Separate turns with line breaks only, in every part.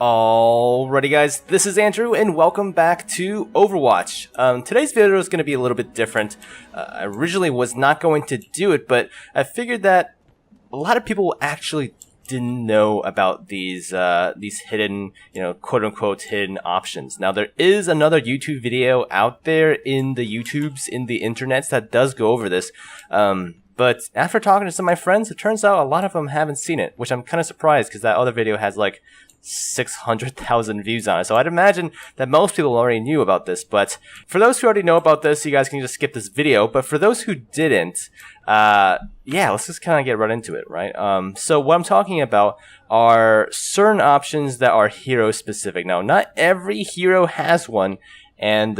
Alrighty guys, this is Andrew and welcome back to Overwatch. Today's video is going to be a little bit different. I originally was not going to do it, but I figured that a lot of people actually didn't know about these hidden, quote-unquote hidden options. Now there is another YouTube video out there in the internets that does go over this. But after talking to some of my friends, it turns out a lot of them haven't seen it, which I'm kind of surprised because that other video has like 600,000 views on it. So I'd imagine that most people already knew about this. But for those who already know about this, you guys can just skip this video. But for those who didn't, yeah, let's just kind of get right into it, right? So what I'm talking about are certain options that are hero specific. Now, not every hero has one, and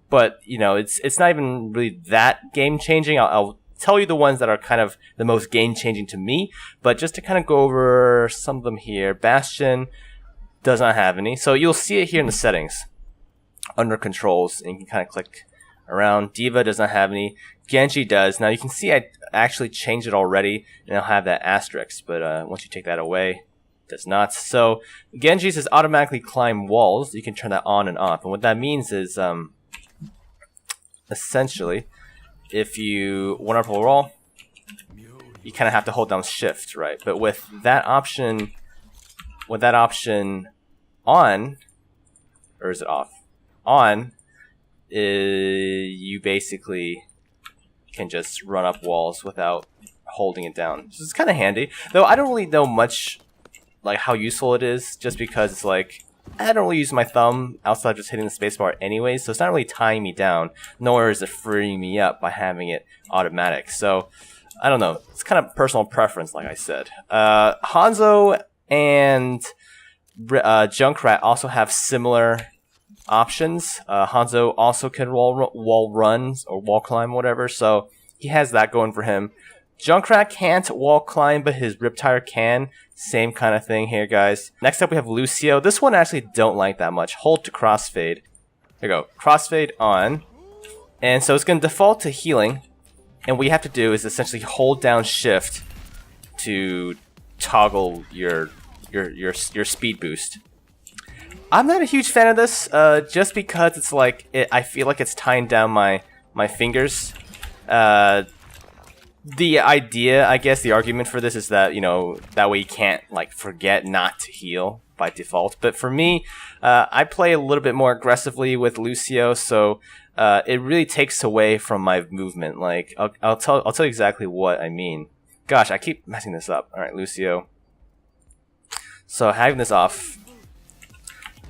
but it's not even really that game changing. I'll tell you the ones that are kind of the most game-changing to me, but just to kind of go over some of them here. Bastion does not have any, so you'll see it here in the settings under controls, and you can kind of click around. Diva does not have any. Genji does. Now you can see I actually changed it already, and I'll have that asterisk, but once you take that away, it does not. So Genji says automatically climb walls. You can turn that on and off, and what that means is essentially, if you want to roll, you kind of have to hold down shift, right? But with that option on, or is it off? On, you basically can just run up walls without holding it down. So it's kind of handy. Though I don't really know much like how useful it is, just because it's like, I don't really use my thumb outside of just hitting the spacebar anyways, so it's not really tying me down, nor is it freeing me up by having it automatic. So, I don't know. It's kind of personal preference, like I said. Hanzo and Junkrat also have similar options. Hanzo also can wall runs or wall climb, whatever, so he has that going for him. Junkrat can't wall climb, but his Riptire can. Same kind of thing here, guys. Next up, we have Lucio. This one I actually don't like that much. Hold to crossfade. There you go. Crossfade on. And so it's going to default to healing. And what you have to do is essentially hold down shift to toggle your speed boost. I'm not a huge fan of this, just because it's like, I feel like it's tying down my fingers. The idea, I guess, the argument for this is that, that way you can't, like, forget not to heal by default. But for me, I play a little bit more aggressively with Lucio, so it really takes away from my movement. Like, I'll tell you exactly what I mean. Gosh, I keep messing this up. All right, Lucio. So having this off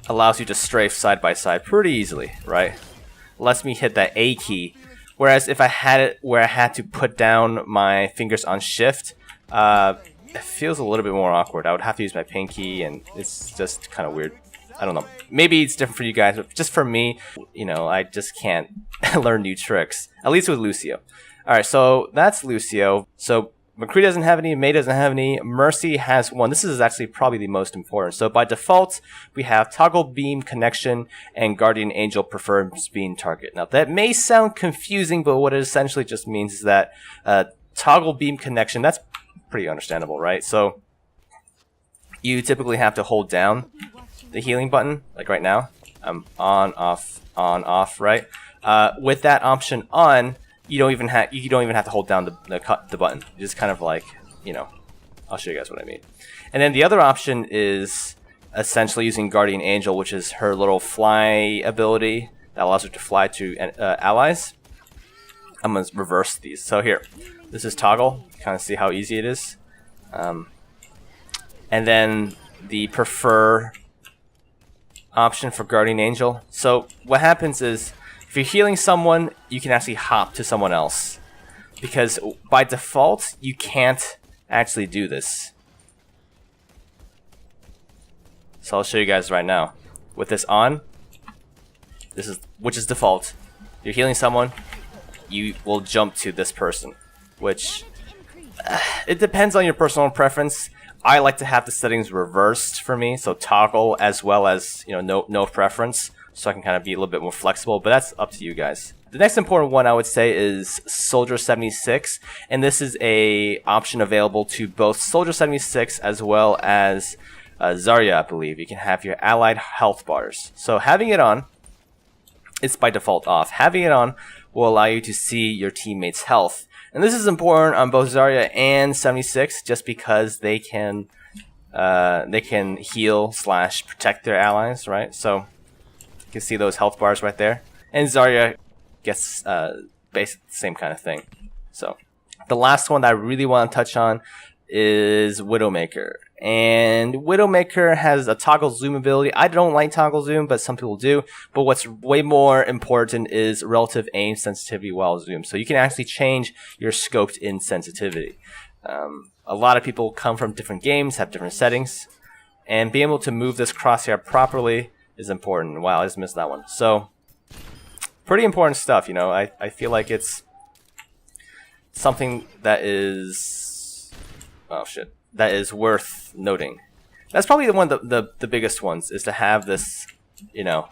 allows you to strafe side by side pretty easily, right? Lets me hit that A key. Whereas if I had it where I had to put down my fingers on shift, it feels a little bit more awkward. I would have to use my pinky, and it's just kind of weird. I don't know. Maybe it's different for you guys, but just for me, I just can't learn new tricks. At least with Lucio. Alright, so that's Lucio. So McCree doesn't have any, Mei doesn't have any, Mercy has one. This is actually probably the most important. So by default, we have Toggle Beam Connection and Guardian Angel Prefers Beam Target. Now that may sound confusing, but what it essentially just means is that Toggle Beam Connection, that's pretty understandable, right? So you typically have to hold down the healing button, like right now. On, off, right? With that option on, you don't even have to hold down the button. You just kind of like, I'll show you guys what I mean. And then the other option is essentially using Guardian Angel, which is her little fly ability that allows her to fly to allies. I'm gonna reverse these. So here, this is toggle. Kind of see how easy it is. And then the prefer option for Guardian Angel. So what happens is, if you're healing someone, you can actually hop to someone else. Because by default, you can't actually do this. So I'll show you guys right now. With this on, which is default. You're healing someone, you will jump to this person. Which, it depends on your personal preference. I like to have the settings reversed for me, so toggle as well as, no preference. So I can kind of be a little bit more flexible, but that's up to you guys. The next important one I would say is Soldier 76, and this is a option available to both Soldier 76 as well as Zarya, I believe, you can have your allied health bars. So having it on, it's by default off. Having it on will allow you to see your teammates' health. And this is important on both Zarya and 76 just because they can heal / protect their allies, right? So you can see those health bars right there. And Zarya gets basically the same kind of thing. So the last one that I really want to touch on is Widowmaker. And Widowmaker has a toggle zoom ability. I don't like toggle zoom, but some people do. But what's way more important is relative aim sensitivity while zoom. So you can actually change your scoped in sensitivity. A lot of people come from different games, have different settings, and being able to move this crosshair properly is important. Wow, I just missed that one. So pretty important stuff, you know. I feel like it's something that is that is worth noting. That's probably one of the biggest ones, is to have this, you know,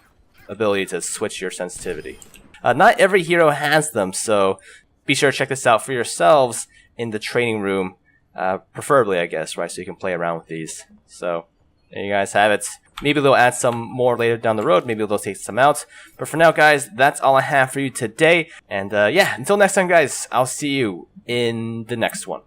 ability to switch your sensitivity. Not every hero has them, so be sure to check this out for yourselves in the training room, preferably, I guess, right? So you can play around with these. So there you guys have it. Maybe they'll add some more later down the road. Maybe they'll take some out. But for now, guys, that's all I have for you today. And yeah, until next time, guys, I'll see you in the next one.